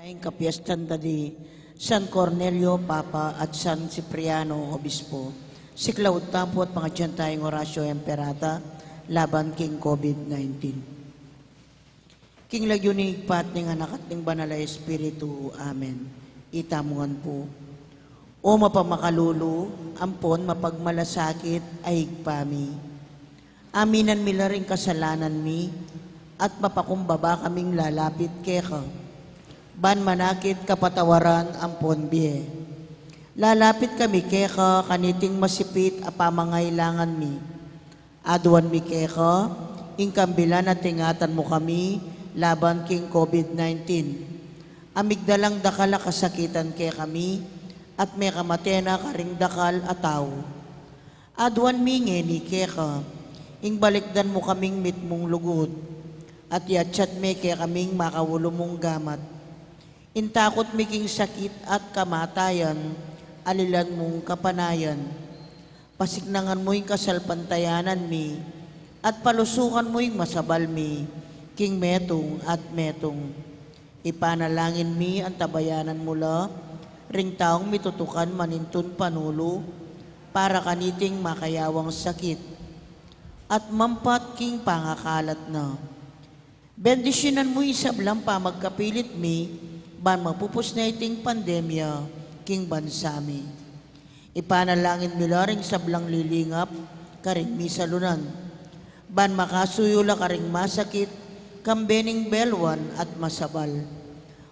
Ay kapiestan di San Cornelio, Papa at San Cipriano, Obispo. Siklaw tampo at mga dyan tayong Horacio Emperata, laban king COVID-19. King lagyunig pat ng anak at ng banal na Espiritu. Amen. Itamungan po. O mapamakalulu, ampon mapagmalasakit ay higpami. Aminan mila rin kasalanan mi, at mapakumbaba kaming lalapit keka. Ban manakit kapatawaran ampon biye. Lalapit kami keka kaniting masipit apamangailangan mi. Aduan mi keka, ingkambilan at tingatan mo kami laban king COVID-19. Amigdalang dakala kasakitan ke kami at may kamatena karing dakal ataw. Aduan mi ngeni keka, ing balikdan mo kaming mitmong lugod at yatsyat me ke kaming makawulumong gamat. Intakot miking sakit at kamatayan, alilan mong kapanayan. Pasignangan mo yung kasalpantayanan mi, at palusukan mo yung masabal mi, king metong at metong. Ipanalangin mi ang tabayanan mula, ring taong mitutukan manintun panulo, para kaniting makayawang sakit, at mampat king pangakalat na. Bendisyonan mo isablang pa magkapilit mi, ban mapupus na iting pandemya, king bansami. Ipanalangin nila ring sablang lilingap, karing misalunan. Ban makasuyula karing masakit, kambening belwan at masabal.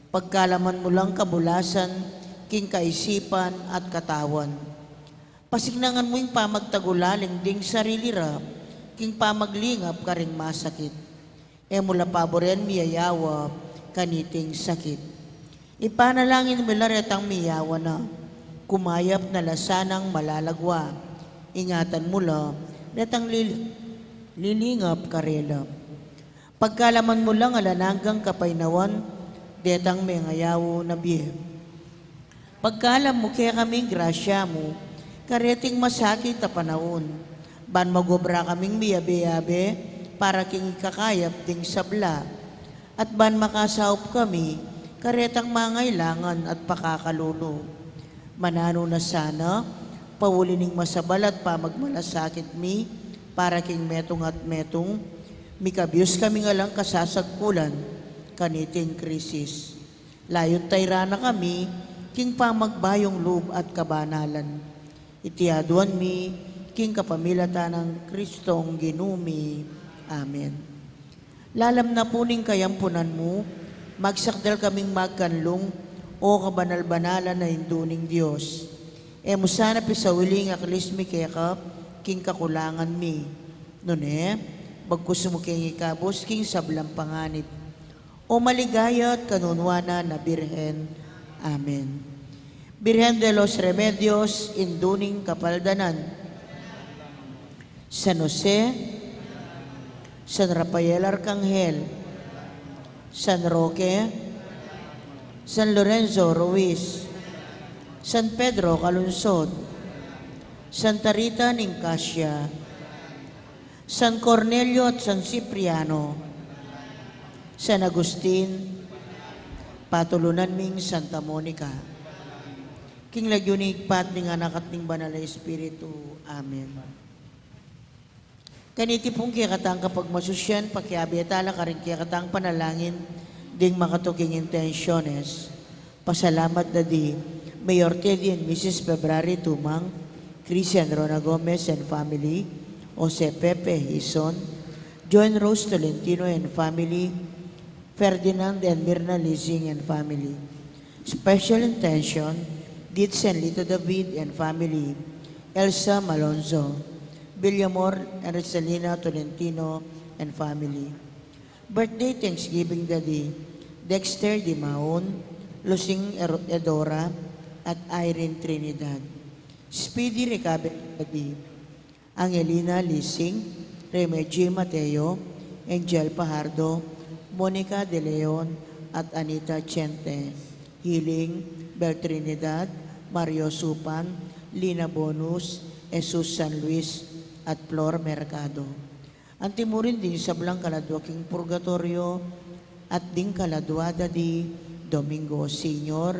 Pagkalaman mo lang kabulasan, king kaisipan at katawan. Pasignangan mo yung pamagtagulaling ding sarilira, king pamaglingap karing masakit. E mula paboren miyayawa, kaniting sakit. Ipanalangin mo laretang miyawa na, kumayap na lasanang malalagwa. Ingatan mo la, retang lilingap karela. Pagkalaman mo lang alananggang kapainawan, detang may ngayawo na biye. Pagkalam mo kaya kaming grasya mo, kareting masakit na panahon. Ban magobra kaming miyabe-yabe, para king ikakayap ding sabla. At ban makasaup kami, karetang mangailangan at pakakalulo. Manano na sana, paulining masabal at pamagmalasakit mi, para king metong at metong, mikabyos kami nga lang kasasagpulan, kaniting krisis. Layot tayrana kami, king pamagbayong loob at kabanalan. Itiaduan mi, king kapamilata ng Kristong ginumi. Amen. Lalam na puning kayampunan mo, magsakdal kaming magkanlong o kabanal-banalan na hinduning Diyos. E musana pisawiling aklis mi keka, king kakulangan mi. Nune, bagkus mo king ikabos, king sablang panganib. O maligaya at kanunwana na Birhen. Amen. Birhen de los Remedios, induning kapaldanan. San Jose, San Rafael Arcangel, San Roque, San Lorenzo Ruiz, San Pedro Calunsod, Santa Rita Nicasia, San Cornelio at San Cipriano, San Agustin, patulunan ming Santa Monica. King lagyunig pat ning anak at ning banal na Espiritu. Amen. Kaniti pong kiyakatang kapag masusyan, pakiabiatala ka rin kiyakatang panalangin, ding makatuking intensyones. Pasalamat na di, Mayor Teddy and Mrs. February Tumang, Christian Rona Gomez and family, Jose Pepe Hison, John Rose Tolentino and family, Ferdinand and Mirna Lizing and family. Special intention, Ditz and Lito David and family, Elsa Malonzo, Villamor and Rosalina Tolentino and family. Birthday Thanksgiving Daddy, Dexter Di Maon, Lusing Edora, at Irene Trinidad. Speedy Recovery Daddy, Angelina Lising, Remedy Mateo, Angel Pajardo, Monica De Leon, at Anita Chente. Healing, Bel Trinidad, Mario Supan, Lina Bonus, Jesus San Luis, at Flor Mercado. Antimurin din sa Blang Kaladwa King Purgatorio at ding kaladwada di Domingo Sr.,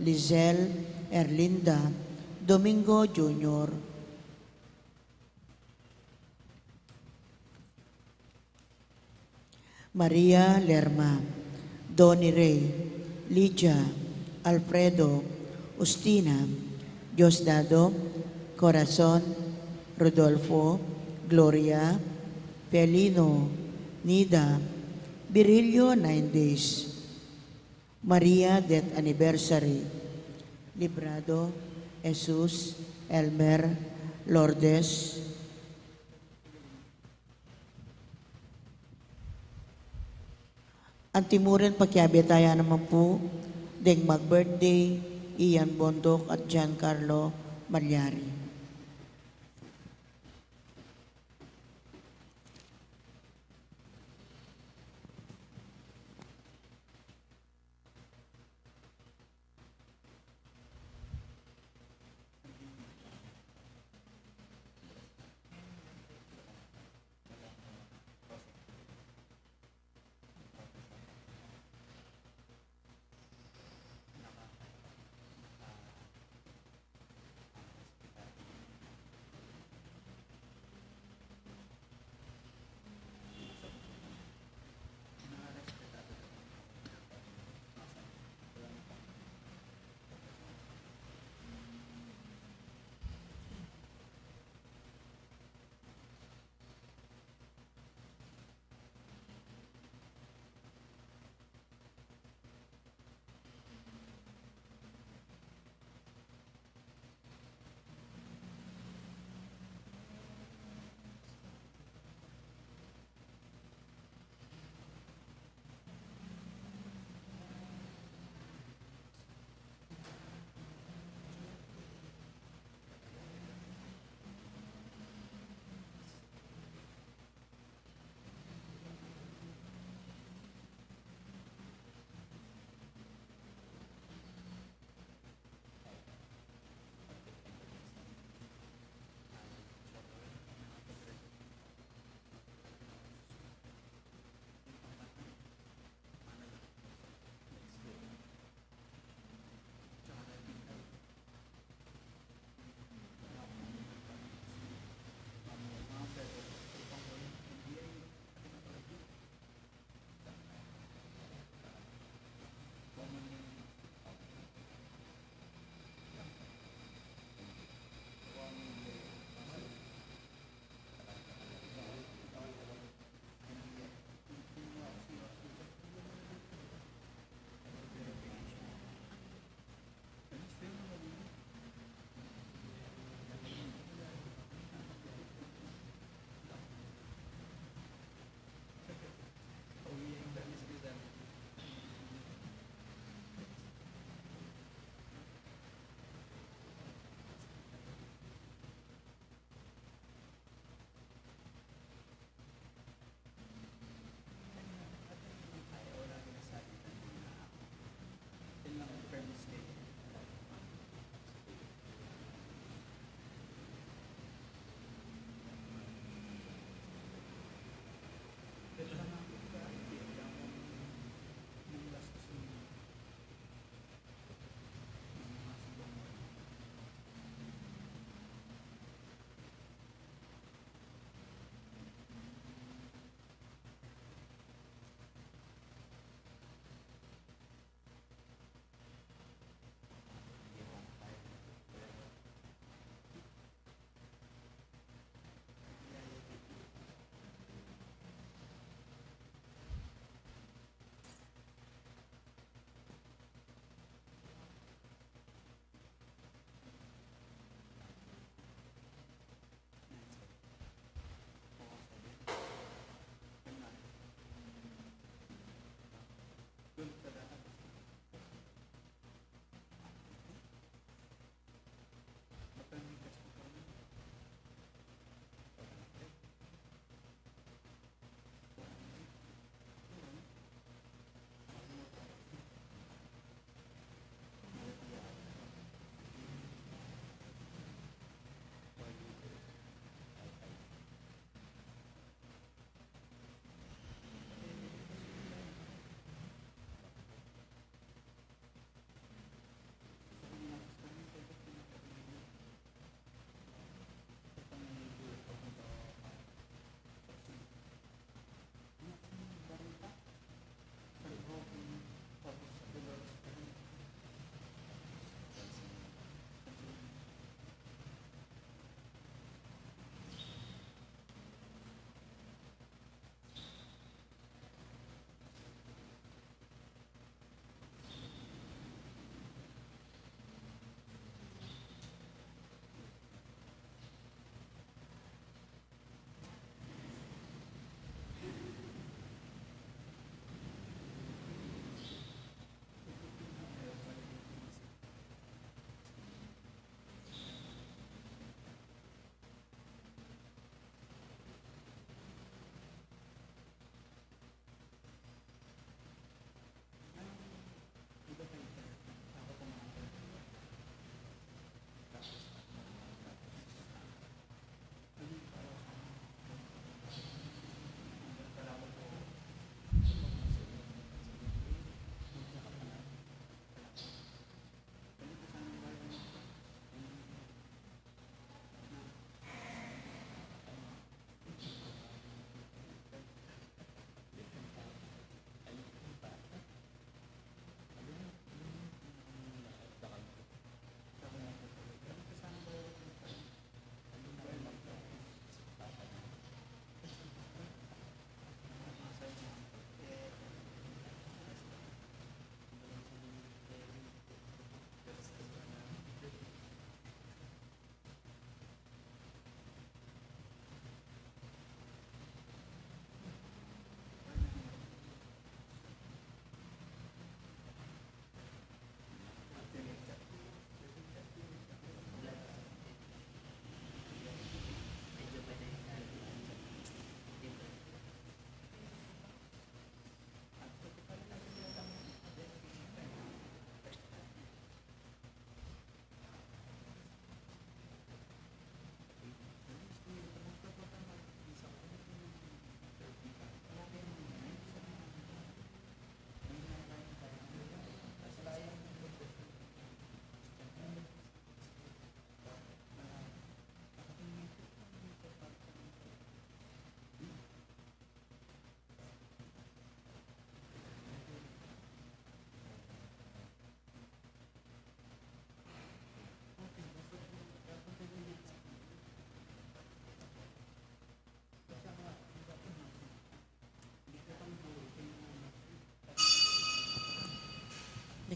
Lizel Erlinda Domingo Jr., Maria Lerma, Donny Ray, Lydia, Alfredo, Ustina, Diosdado, Corazon, Rodolfo, Gloria, Pelino, Nida, Virilio 9 days, Maria death anniversary, Librado, Jesus, Elmer, Lourdes, Antimuren pagkiabitaya naman po, ding mag-birthday, Ian Bondok at Giancarlo Malyari.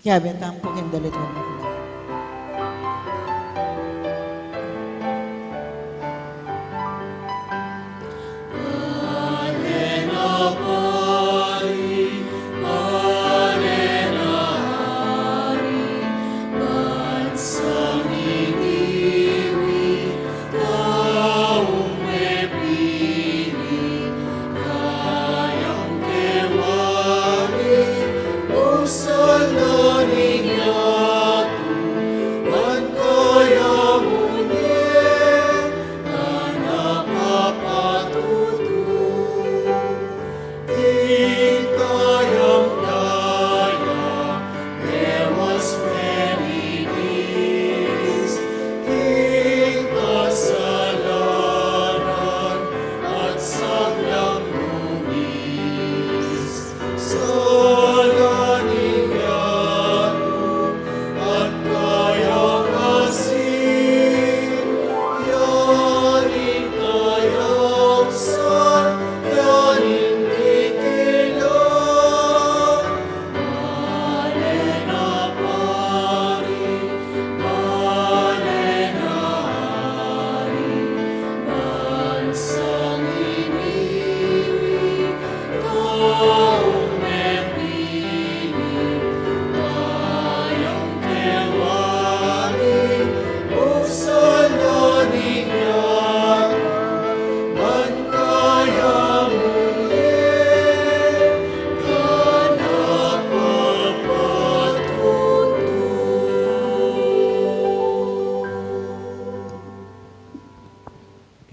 Kaya tampo ken dalit mo.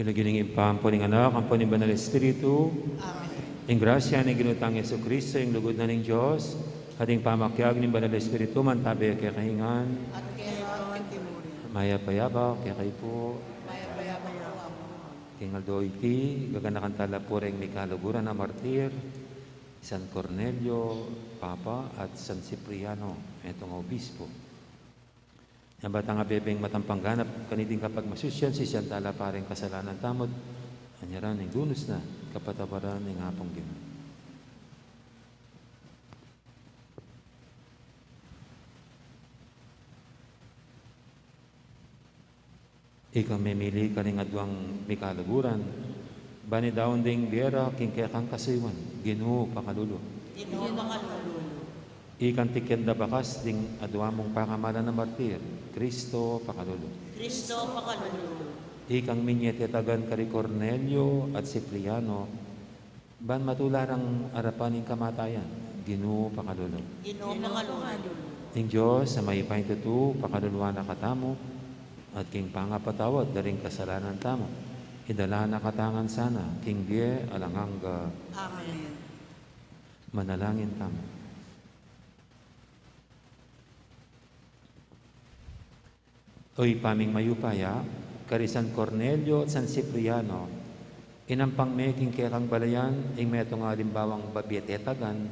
Kinagiling impampo ng anak, ang po ng Banal Espiritu. Amen. Ang grasya ng ginutang Yesu Cristo, ang lugod na ng Diyos, ating pamakyag ng Banal Espiritu, mantabi kaya kahingan. At kaya timuri. Maya payaba, kaya kayo po. Maya payapa. King Aldo iti, gaganakan tala po rin may kaluguran na martir, San Cornelio, Papa, at San Cipriano, itong obispo. Ang batang abebeng matampangganap, kaniting kapag masusyan, si Siyantala paring kasalanan tamod, anyaran ng dunos na, kapatabaran ng hapong gino. Ikaw memili kaning adwang mikalaguran, bani daon ding biera, king kaya kang kasiwan, Ginoo pakalulo. Ginoo pakalulo. Ikan tikyan da bakas ding adwa mong pakamalan na martir, Kristo pakalulo. Kristo pakalulo. Ikang minyete tagan kari Cornelio at Cipriano, ban matularang arapan ng kamatayan, Ginoo pakalulo. Ginoo pakalulo. Ing Diyos sa may pahintutu, pakaluluwa na katamo, at king pangapatawad daring kasalanan tamo. Idala na katangan sana, king die alanganga. Amen. Manalangin tamo. Oy paming mayupaya, kari San Cornelio at San Cipriano, inampang me king kekang balayan, ing metong alimbawang babietetagan,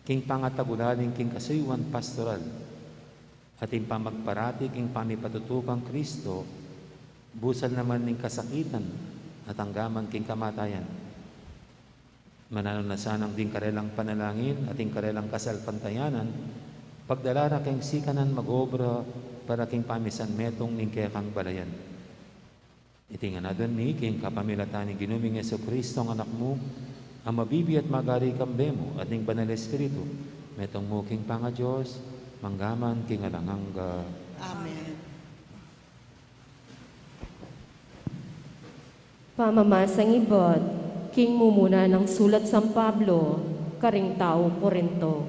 king pangatagulaling king kasuywan pastoral, at ing pamagparati king pamipatutukang Kristo, busal naman ning kasakitan at anggaman king kamatayan. Manalo na sanang ding karelang panalangin at ing karelang kasalpantayanan, pagdalara king sikanan mag-obra para king pamisan metong ning kekang balayan. Itingan na doon mi, king kapamilatan ni ginuming Yesu Kristo ang anak mo, ang mabibi at magari kambemo at ning Banal Espiritu, metong mo king panga Diyos, manggaman king alanganga. Amen. Pamamasang ibot, king mumuna ng sulat San Pablo, karing tao Korinto.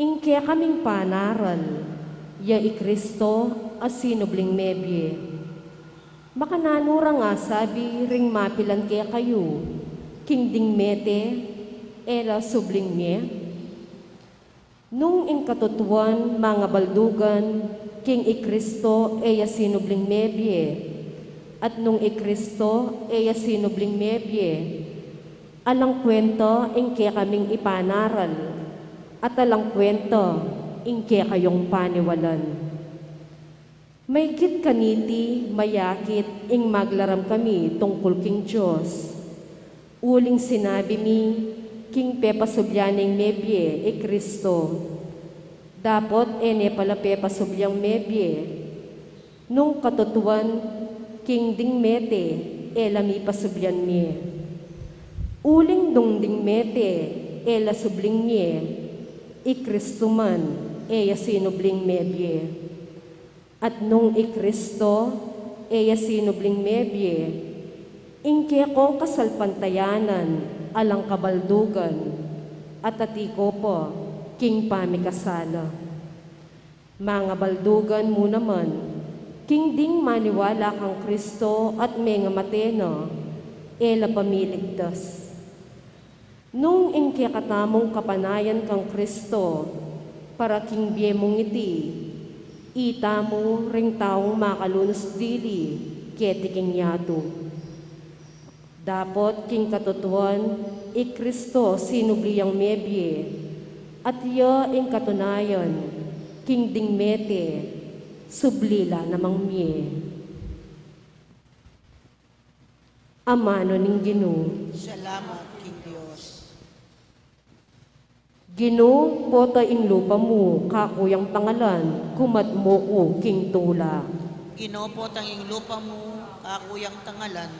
Ingkaya kaming panaral, ya Kristo asinubling mebye. Makananura nga sabi ring mapilan kaya kayo, king ding mete, ela subling nye. Nung inkatutuan mga baldugan, king Kristo eya sinubling mebye. At nung Kristo eya sinubling mebye. Alang kwento ingkaya kaming ipanaral, at alang kwento ingke kayong paniwalan. May kit kaniti, mayakit, ing maglaram kami tungkol king Diyos. Uling sinabi mi, king pepasubyaning mebye, Kristo. Dapot ene palape pasubyang mebye. Nung katutuan king ding mete elami pasubyan mie. Uling dong ding mete ela subling mie. Ikristo man eya sinubling mebye. At nung ikristo eya sinubling mebye. Ingke ko kasalpantayanan alang kabaldugan at atiko po king pamikasala. Mga baldugan mo naman, king ding maniwala kang Kristo at may nga mateno, ela pamiligtas. Nung ingke katamong kapanayan kang Kristo, para king biye mong iti, ita mo ring taong makalunos dili, ketiking yato. Dapot king katutuan, Kristo sinubliyang mebye, at iya ing katunayan, king ding mete, sublila namang mie. Amano ning Ginoo. Salamat, King Diyos. Ginoo, pota ing lupa mo, kakuyang pangalan, kumat mo ko king tula. Ginopot ang ing lupa mo, kakuyang tangalan,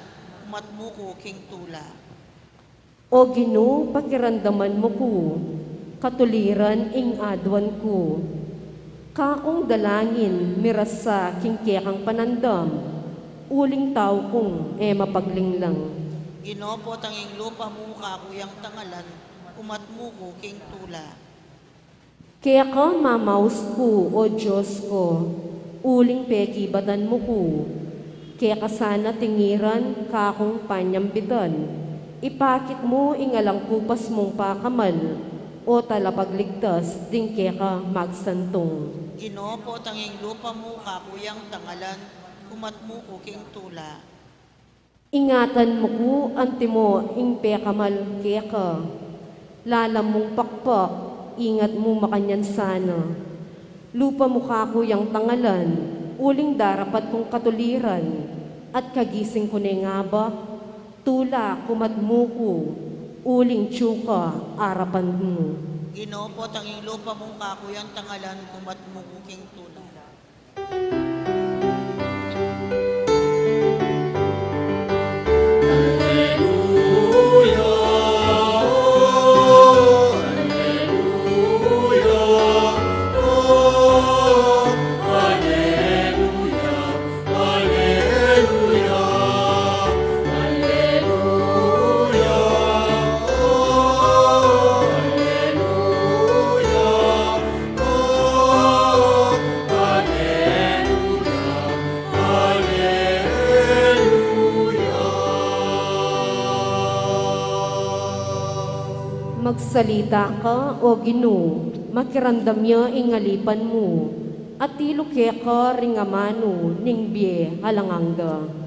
umatmo ko king tula. O Ginoo, pakirandaman mo ko, katuliran ing adwan ko. Kakong dalangin, miras sa kingkekang panandam, uling tao kong mapaglinglang. Ginopot ang ing lupa mo, kakuyang tangalan, umatmo ko king tula. Kaya ka mamaus ko, O Diyos ko, uling pekibatan mo ko. Kaya ka sana tingiran, kakong panyambitan. Ipakit mo ingalang kupas mong pakamal, o talapagligtas, ding kaya ka magsantong. Ginopot ang ing lupa mo, kakuyang tangalan, umatmo ko king tula. Ingatan mo ko, antimo, ing pekamal kaya ka. Lalam mong pakpak, ingat mo makanyan sana. Lupa mo kakuyang tangalan, uling darapat kong katuliran, at kagising ko na nga ba, tula kumatmo ko, uling tsuka arapan mo. Ginopot ang ing lupa mo, kakuyang tangalan, umatmo ko king tula. Magsalita ka, O Ginoo, makirandam niya ingalipan mo, at tiluke ka ringamano ning biye halanganga.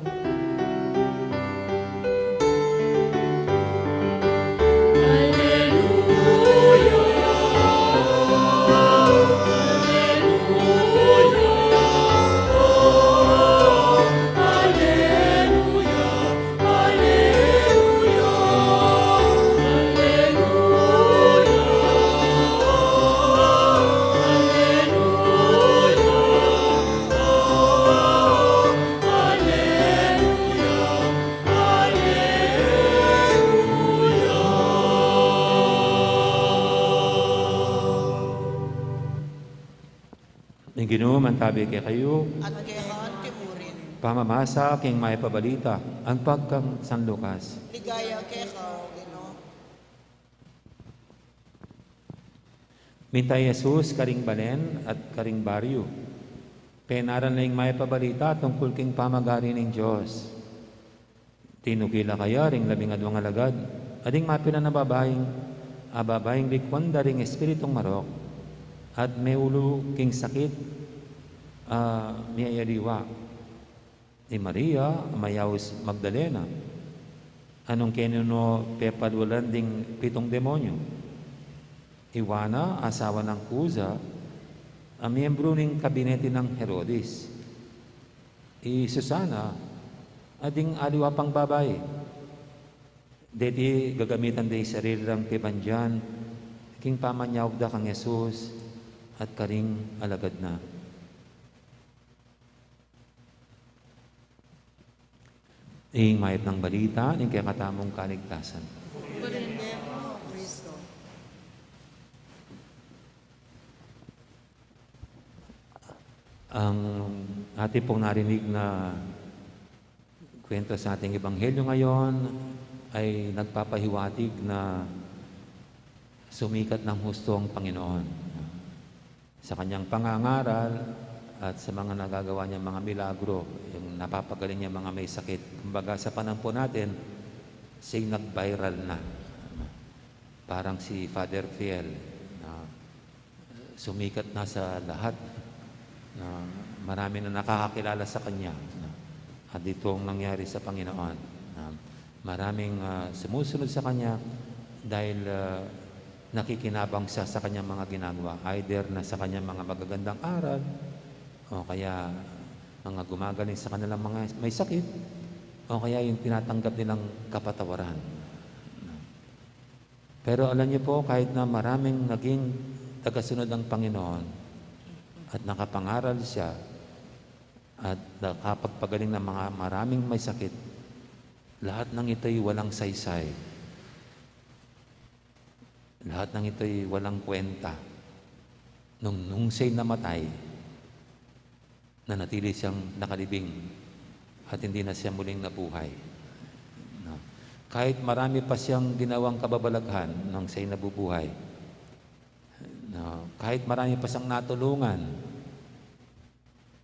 Ning Ginoo mantabi kay kayo, At kaya kaan timurin, pamamasa king may pabalita, ang pagkang San Lucas. ligaya kaya ka, O Ginoo. Mintay Jesus karing balen at karing baryo. Penaran na yung may pabalita tungkol king pamagari ng Diyos. Tinukila kaya ring 12 alagad, ading mapila na babaeng likwan daring espiritong marok, at may ulo king sakit, niyayaliwa. Ni Maria, Mayawis Magdalena, anong kenuno pepadwalan ding 7 demonyo. Iwana, asawa ng Kuza, ang miyembro ng kabinete ng Herodes. Susana, ading aliwa pang babae. Deti gagamitan day sarili ng kibandyan, king pamanyawag da kang Jesus, at karing alagad na. Ing mayat ng balita, ing kaya katamong kaligtasan. Ang ating pong narinig na kwento sa ating ebanghelyo ngayon ay nagpapahiwatig na sumikat ng husto ang Panginoon sa kanyang pangangaral at sa mga nagagawa niya mga milagro, yung napapagaling niya mga may sakit. Kumbaga sa panahon natin, siya'y nag-viral na. Parang si Father Fiel, na sumikat na sa lahat, na marami na nakakakilala sa kanya. At ito ang nangyari sa Panginoon. Maraming sumusunod sa kanya dahil nakikinabang siya sa kanyang mga ginagawa. Either na sa kanyang mga magagandang aral, o kaya mga gumagaling sa kanilang mga may sakit, o kaya yung tinatanggap nilang kapatawaran. Pero alam niyo po, kahit na maraming naging tagasunod ng Panginoon at nakapangaral siya at nakapagpagaling ng mga maraming may sakit, lahat ng ito'y walang saysay. Lahat ng ito'y walang kwenta. Nung siya'y namatay, nanatili siyang nakalibing at hindi na siya muling nabuhay. No. Kahit marami pa siyang ginawang kababalaghan nung siya'y nabubuhay, no. Kahit marami pa siyang natulungan,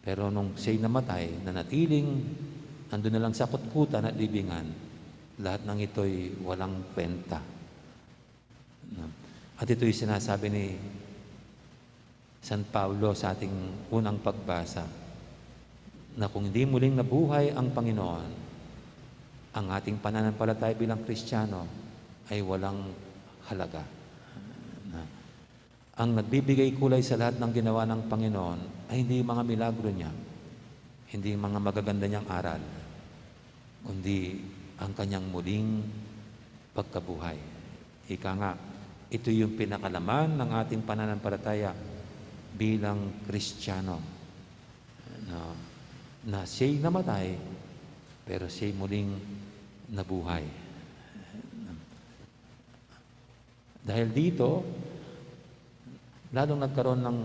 pero nung siya'y namatay, nanatiling nandun na lang sa kutkutan at libingan, lahat ng ito'y walang kwenta. No. At ito'y sinasabi ni San Pablo sa ating unang pagbasa, na kung hindi muling nabuhay ang Panginoon, ang ating pananampalataya bilang Kristiyano ay walang halaga. Ang nagbibigay kulay sa lahat ng ginawa ng Panginoon ay hindi mga milagro niya, hindi mga magaganda niyang aral, kundi ang kanyang muling pagkabuhay. Ika nga, ito yung pinakalaman ng ating pananampalataya bilang Kristiyano. Na siya'y namatay, pero siya'y muling nabuhay. Dahil dito, lalong nagkaroon ng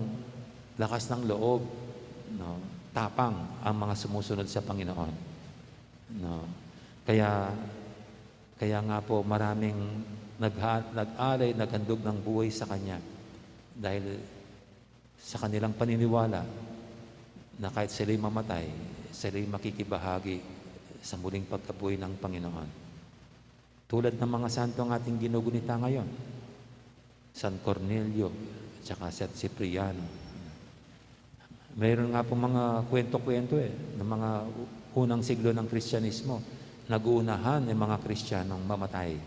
lakas ng loob, no, tapang ang mga sumusunod sa Panginoon. No. Kaya nga po maraming nag-alay, naghandog ng buhay sa Kanya dahil sa kanilang paniniwala na kahit sila'y mamatay, sila'y makikibahagi sa muling pagkabuhay ng Panginoon. Tulad ng mga santo ang ating ginugunita ngayon, San Cornelio, at San Cipriano. Mayroon nga po mga kwento-kwento ng mga unang siglo ng Kristyanismo. Nag-uunahan ng mga Kristiyanong mamatay,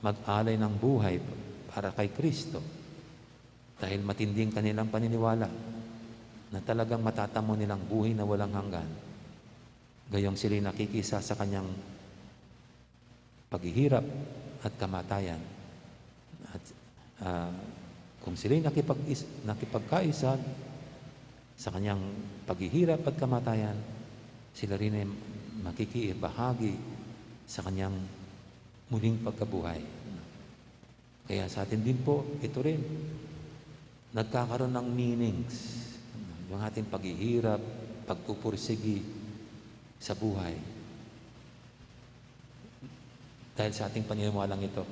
mag-alay ng buhay para kay Kristo dahil matinding kanilang paniniwala na talagang matatamo nilang buhay na walang hanggan. Gayong sila'y nakikisa sa kanyang paghihirap at kamatayan. At kung sila'y nakipagkaisa sa kanyang paghihirap at kamatayan, sila rin ay makikibahagi sa kanyang muling pagkabuhay. Kaya sa atin din po, ito rin, nagkakaroon ng meanings. Yung ating paghihirap, pagpupursigi sa buhay. Dahil sa ating paniniwalang ito,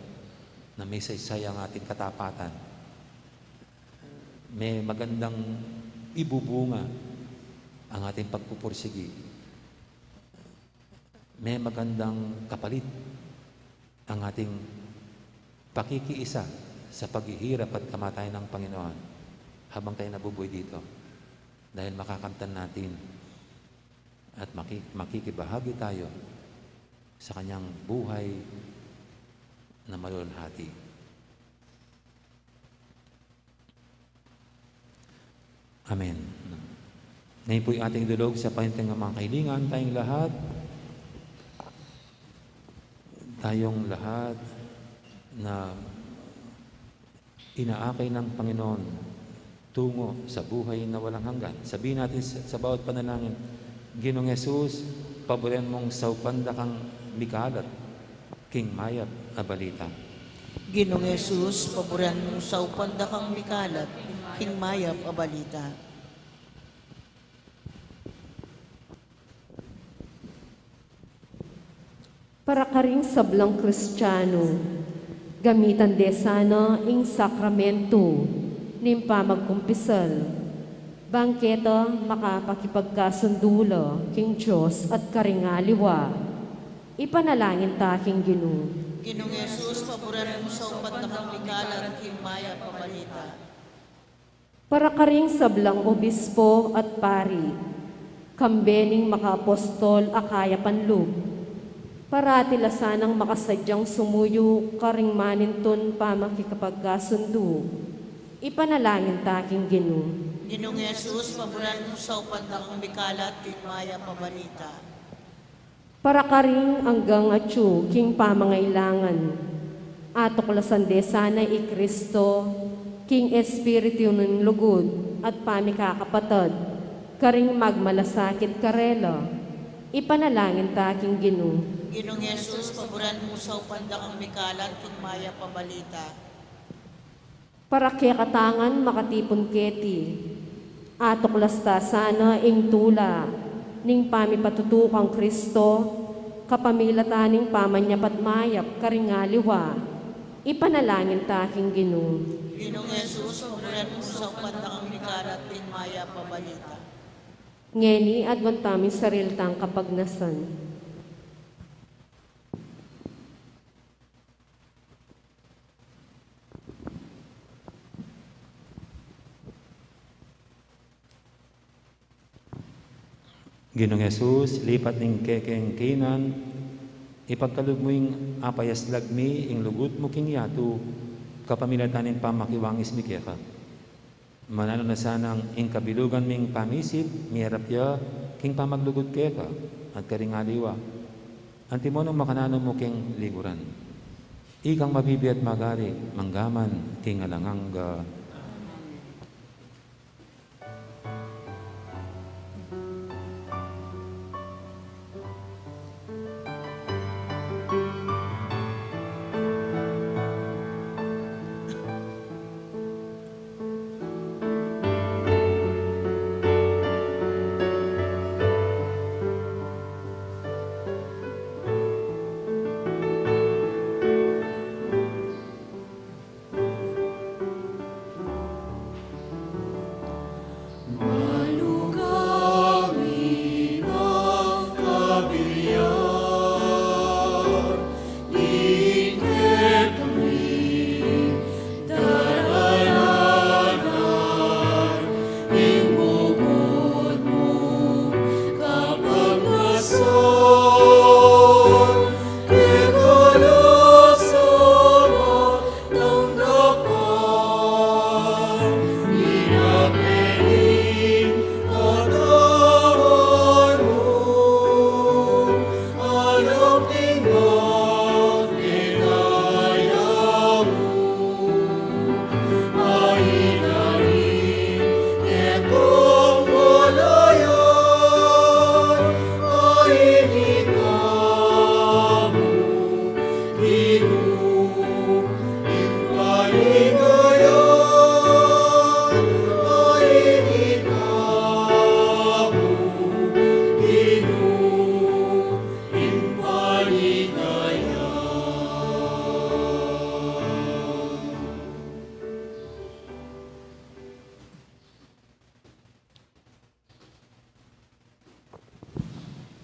na may saysay ang ating katapatan, may magandang ibubunga ang ating pagpupursigi. May magandang kapalit ang ating pakikiisa sa paghihirap at kamatayan ng Panginoon habang tayo nabubuhay dito. Dahil makakamtan natin at makikibahagi tayo sa kanyang buhay na malulhati. Amen. Ngayon po'y ating dulog sa pahinting ng mga kahilingan. Tayong lahat na inaakay ng Panginoon tungo sa buhay na walang hanggan. Sabihin natin sa bawat panalangin, Ginoong Yesus, paboren mong saupanda kang mikalat, king mayat a balita. Ginoong Yesus, paboran mong sa upanda kang mikalat, king mayap a balita. Para karing sablang Kristiyano, gamitan de sana ing sakramento, nimpa magkumpisal, bangketa makapakipagkasundula, king Diyos at karingaliwa, ipanalangin ta king Ginoo. Ginoong Yesus, paboran mong sa upanda kang mikalat, king mayap a balita. Para karing sablang obispo at pari, kambening makaapostol akaya panlub, para tila sanang makasadyang sumuyo karing maninton pa makikapagkasundo, ipanalangin taking Ginoo. Ginoong Yesus, paboran mong sa upanda kang mikalat, king mayap a balita. Para karing hanggang atyo king pamangailangan, atuklasan de sana i Kristo, king Espiritu ng lugod at pamikakapatad, karing magmalasakit karela, ipanalangin taking Ginoo. Ginoong Yesus, paboran mong sa upanda kang mikalat, king mayap a balita. Para kaya katangan makatipon keti, atuklasta sana ing tula, ning pamipatutukang Kristo, kapamilataning pamanyapat mayap karingaliwa, ipanalangin taking Ginoo. Ginoong Yesus, paboran mong sa upanda kang mikalat, king mayap a balita. Ngeni adwan taming sariltang kapagnasan. Ginoong Yesus, lipat ning kekeng kinan, ipagkalog mo yung apayas lagmi, ing lugut mo king yatu, kapamilatanin pamakiwangis mi keka. Manano na sanang ing kabilugan ming pamisip, mierap ya, king pamaglugod keka, at karingaliwa. Antimonong makanano mo king liguran. Ikang mabibi at magari, manggaman, king alangangga.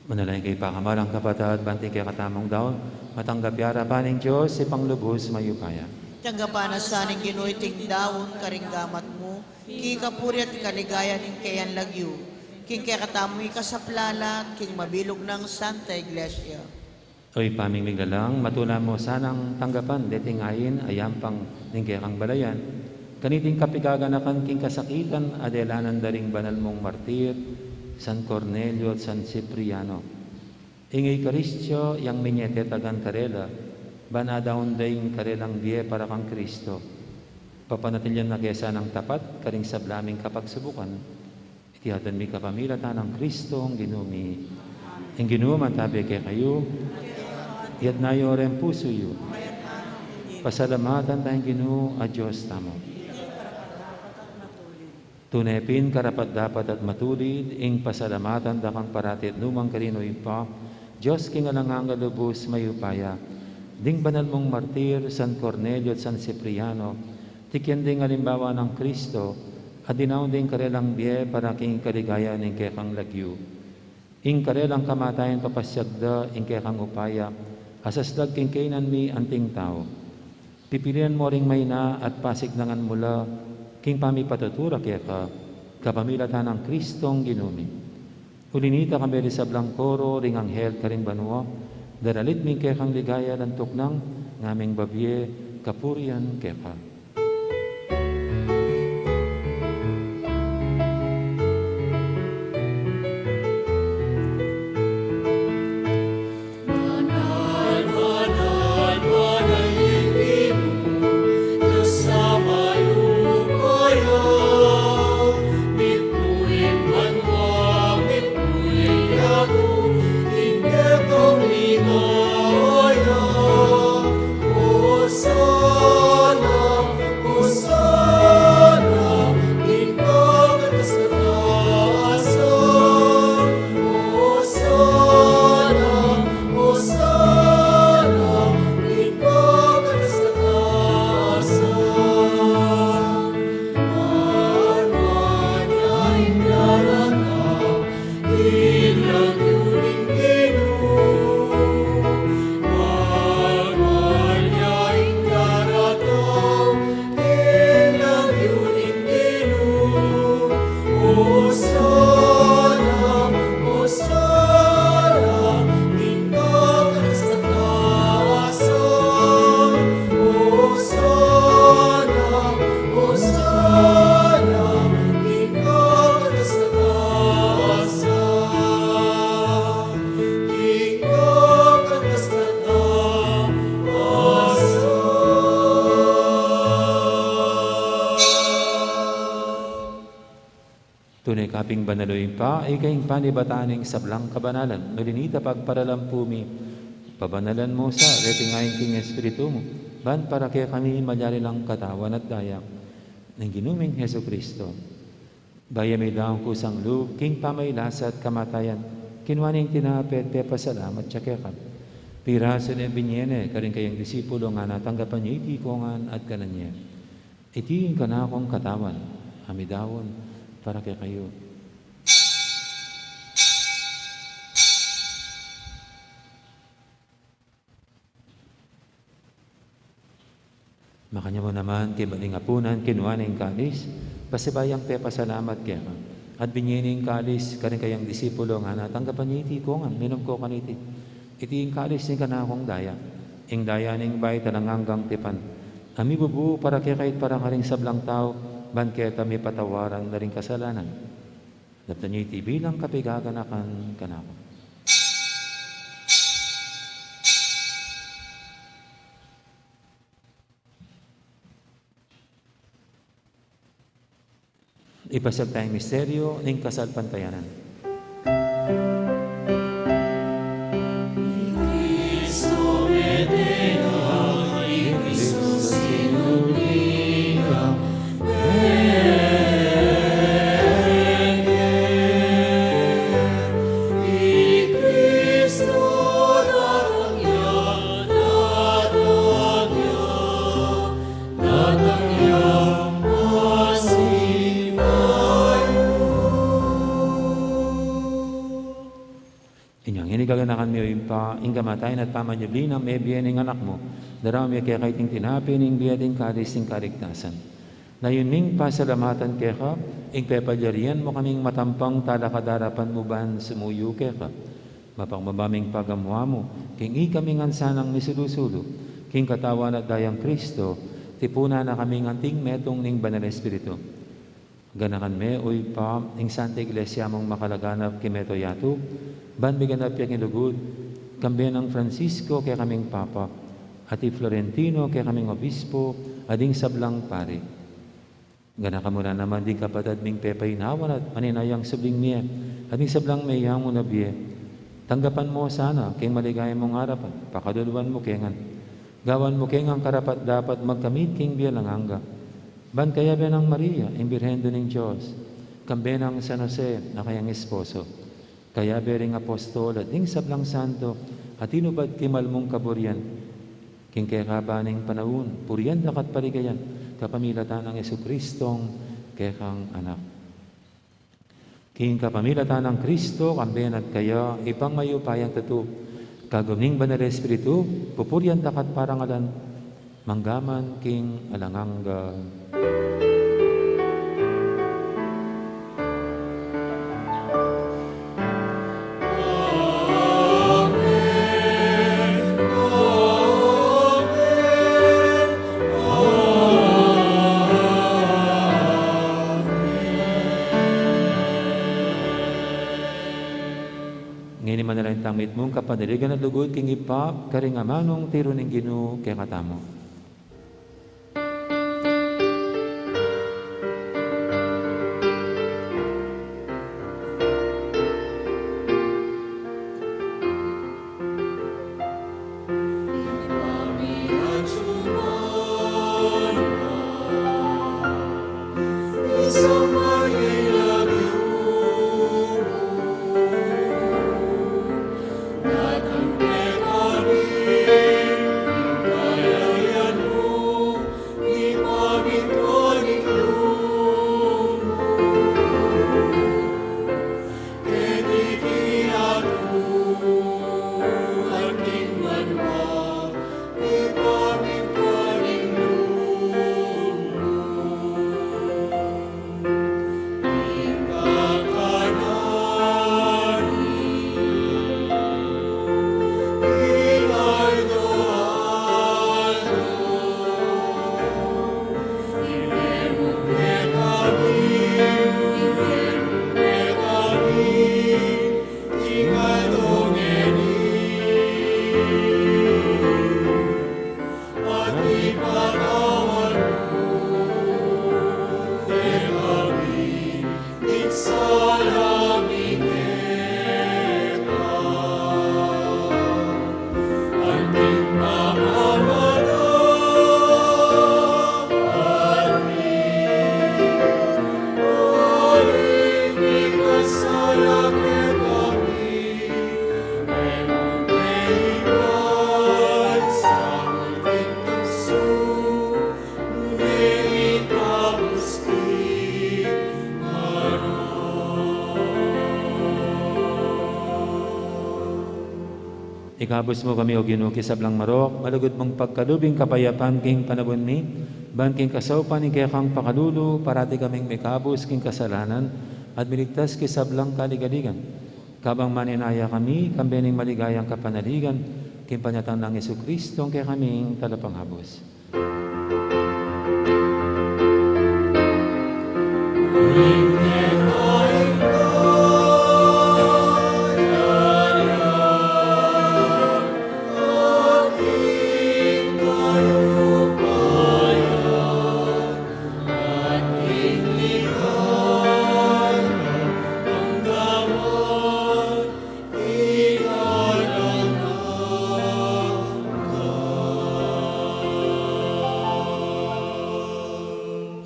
Manalangin kay pakamarang kapatid, banting kay katamong daw, matanggap yara paning Diyos, si panglubos mayupaya. Tiyanggapan na sa ning Ginoo ting dawon karinggamat mo, king kapuri at kaligayan ning kayan lagyo, king kaya katamoy kasaplala, king mabilog ng Santa Iglesia. Oy paming miglalang, matuna mo sanang tanggapan, detingayin, ayampang ning kaya kang balayan, kaniting kapigaganakan king kasakitan, adelanan daring banal mong martir, San Cornelio at San Cipriano. Ingay Karistyo, yang minyete tagan karela, banadaon daing karelang die para kang Kristo. Papanatilyan na kesa ng tapat, karing sablaming kapagsubukan, itihatan mi kapamilatan ng Kristo ang ginumi. Ang ginuman tabi kay kayo, iyat na yorem puso yu. Pasalamatan tayong Ginoo a Diyos tamo. Tunepin karapat dapat at matulid, ing pasalamatan da kang parati at numang karinoy pa, Diyos kingalangang galubos mayupaya, ding banal mong martir, San Cornelio at San Cipriano, tikyan ding alimbawa ng Kristo, at dinaon ding karelang biye para king kaligaya ng kekang lagyu. Ing karelang kamatayan papasyagda, ing kekang upaya, asasdag king kainan mi anting tao. Pipilian mo ring mayna at pasignangan mula, king pamipatutura kaya ka, kapamilatan ng Kristong ginumi. Ulinita kami rin sa Blancoro, ring anghel ka rin banwa, daralit ming kekang ligaya lantok ng ngaming babye, kapurian keka. Tunay kaping banaloy pa, ay kayong panibataning sablang kabanalan. Malinita pagparalampumi, pabanalan mo sa retingayin king Espiritu mo. Ban para kaya kami malyari lang katawan at dayak ng ginuming Heso Kristo. Bayami lang kusang loob, king pamaylasa at kamatayan. Kinwaning tinapet, pasalamat siya kaya Piraso na binyene, karing kayang disipulo nga natanggapan niya itikongan at kananya. Itiin ka na akong katawan, amidawon, para kay kayo. Makanya mo naman, kibaling apunan, kinuwaning kalis, pasibayang pasalamat kaya ka. At binyining kalis, karing kayang disipulo nga natanggapan niya itikongan, minom ko kaniti. Itiing kalis ni kanakong daya, ing daya ning bay talanganggang tipan. Ami bubu para kay kahit para karing sablang tao, banketa may patawaran na rin kasalanan. Dapta niyo iti bilang kapigaganakan kanako. Ipasag tayong misteryo ng kasal pantayanan. Gaganakan mo yung pa, ing kamatayan at pamanyabli ng may biyan ng anak mo, darami kaya kaiting tinapin, ing biyading kalis, ing karigtasan. Na yun ning pasalamatan kaya ka, ing pepadyarian mo kaming matampang talakadarapan mo ban sumuyo kaya ka. Mapangmabaming pagamuha mo, king ikaming ansanang misulusulo, king katawan at dayang Kristo, tipuna na kaming anting metong ning banal Espiritu. Ganakan me, uy pa, ing Santa Iglesia mong makalaganap kimeto yato, ban biganap yung ilugod, kambiyan ng Francisco kaya kaming Papa, at Florentino kaya kaming Obispo, ading sablang pare. Gana ka muna naman din kapatid ming pepayinawan at maninayang subling miye at ng sablang may mo na biye. Tanggapan mo sana kay maligaya mong harapan, pakaduluan mo kengan. Gawan mo kengang karapat dapat magkamit king biyalang hangga. Ban kaya benang Maria, imbirhendo ng Diyos, kambenang San Jose na kayang esposo. Kaya bering apostol at ding sablang santo at inubad kimal mong kaburyan. King kaya kabaning panahon, puriyan dakat paligayan, kapamilatan ng Jesucristong kekang anak. King kapamilatan ng Kristo, kamben at kaya, ipang mayupayang tatu, kagumning banal Espiritu, pupuryan dakat parangalan, manggaman king alangangga. Ngayon naman na lang tamit mong kapanaligan at lugod king ipap, karingamanong tiro ng Ginoo kaya katamo. Ikabos mo kami o Ginoo kisablang marok, malugod mong pagkalubing kapayapan king panabon mi, ban king kasaupan ni kaya kang pakalulu, parati kaming mikabos king kasalanan, at miligtas kisablang kaligaligan. Kabang maninaya kami, kambening maligayang kapanaligan, king panyatang ng Jesucristo, kaya kaming talapanghabos.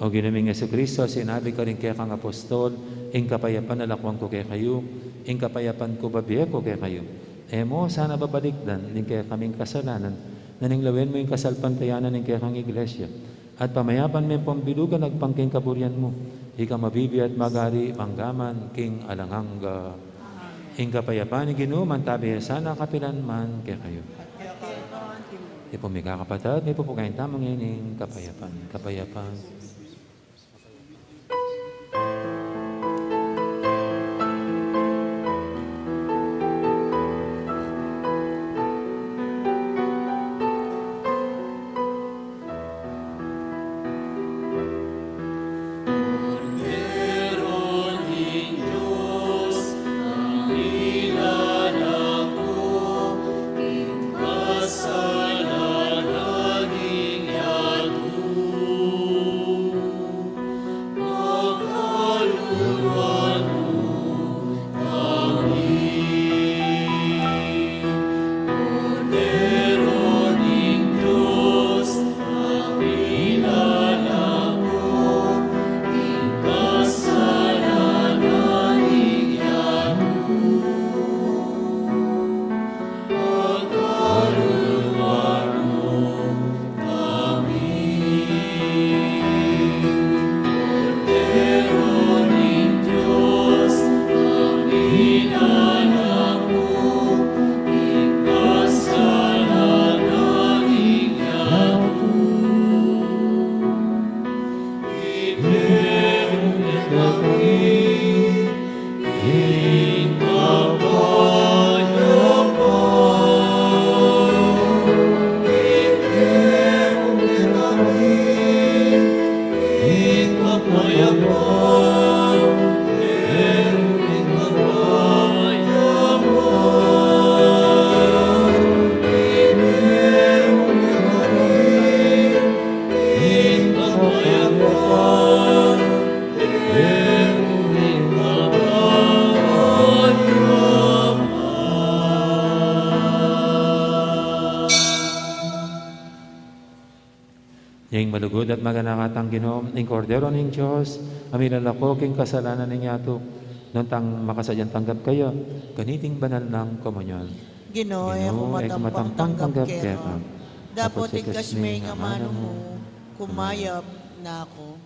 O ginaming Jesucristo, sinabi ka rin kaya kang apostol, ing kapayapan nalakwang ko kaya kayo, ing kapayapan ko babiya ko kaya kayo. Mo, sana babalikdan, ning kaya kaming kasalanan, na ninglawin mo yung kasalpantayanan ng kaya kang iglesia. At pamayapan mo yung pambilugan, nagpangking kaburian mo. Ika mabibi at magari, manggaman, king alangangga. Ing kapayapan ni Ginoo, mantabi sana kapilan man kaya kayo. Di po may kakapatad, may po po kayong tamang ining kapayapan. Kapayapan. malugod at maganakatang Ginom, ing kordero ning Diyos, amilalako king kasalanan ning yato, nung makasadyan tanggap kayo, ganiting banal ng komunyon. Ginoy ako matampang tanggap kera. Dapat ikas may nga mano mo, kumayap na ako.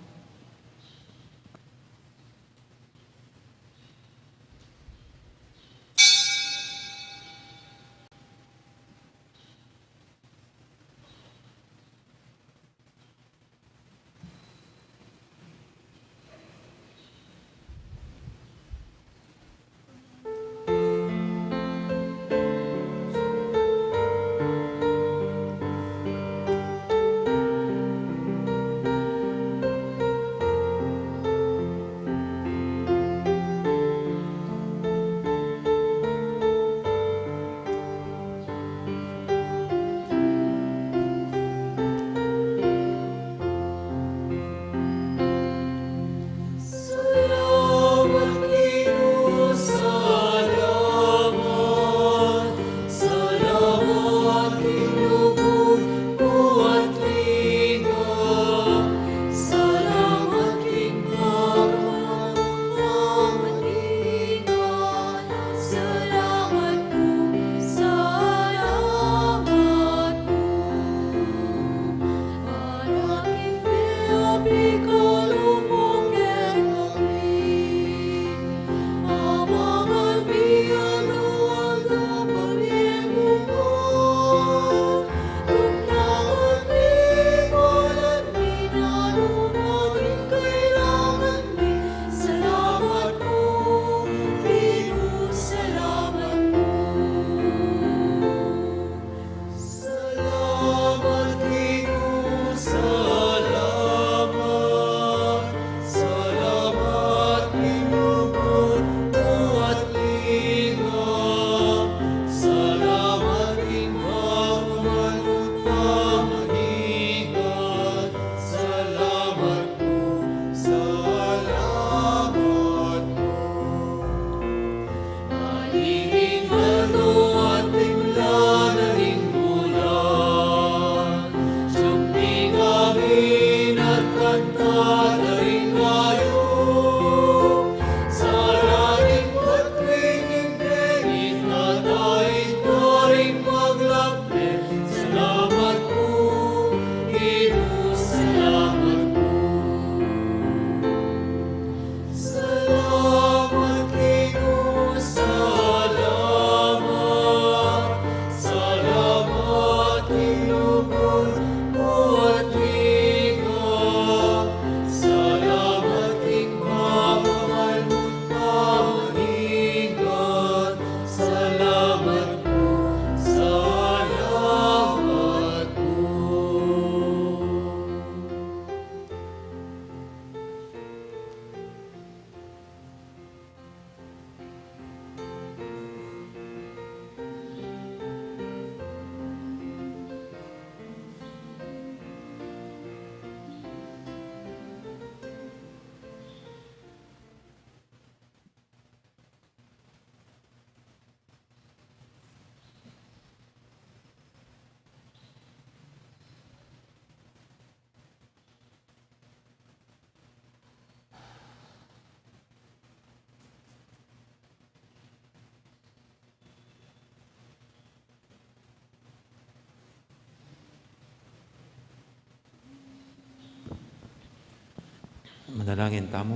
Manalangin tamo.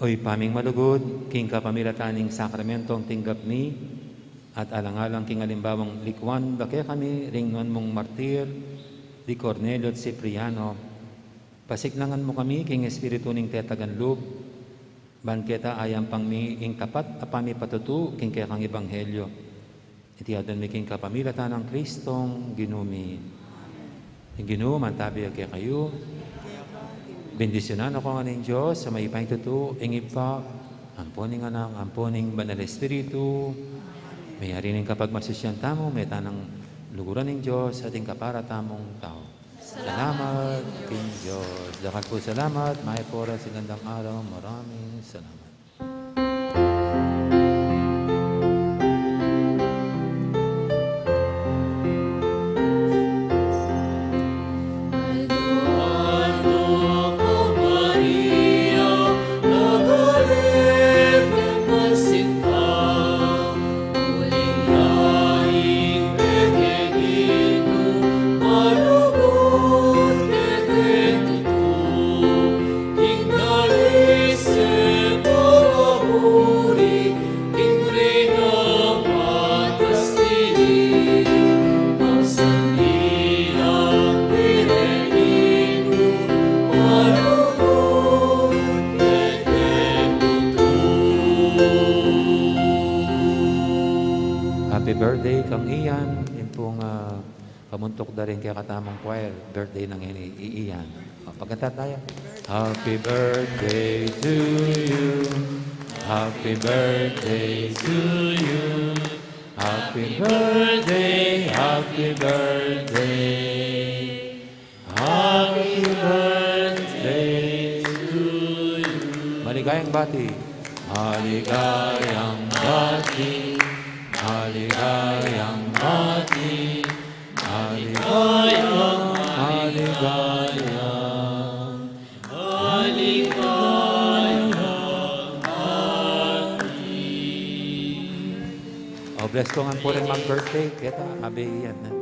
Oy paming malugod, king kapamilataning sakramentong tinggap ni, at alang-alang king alimbawang likwan, bake kami ringnon mong martir, di Cornelio at Cipriano. Pasiknangan mo kami, king espiritu ning tetagan loob, banketa ayam pang mi ing tapat, apami patutu, king kaya kang ebanghelyo. Itiyadan mi king kapamilatan ng Kristong ginumi. Yung ginum, antabi kaya kayo, bendisyonan ako ng Diyos sa may ipangitutu, ingip pa, amponing anak, amponing banal espiritu, may harining kapag masisyan tamo, may tanang luguran ng Diyos, ating kaparatamong tao. Salamat, King Diyos. Dakal po salamat, may pora sigandang araw, maraming salamat. birthday kang Ian. Yun pong pamuntok na rin kaya katamang choir. Birthday ng Ian. Pagkanta tayo. Happy birthday to you. Happy birthday to you. Happy birthday, happy birthday. Happy birthday to you. Maligayang bati. Maligayang bati. Maligayang bati. Maligayang, maligayang. Maligayang bati. Oh, bless ko nga po rin mag-birthday. Kaya abi yan.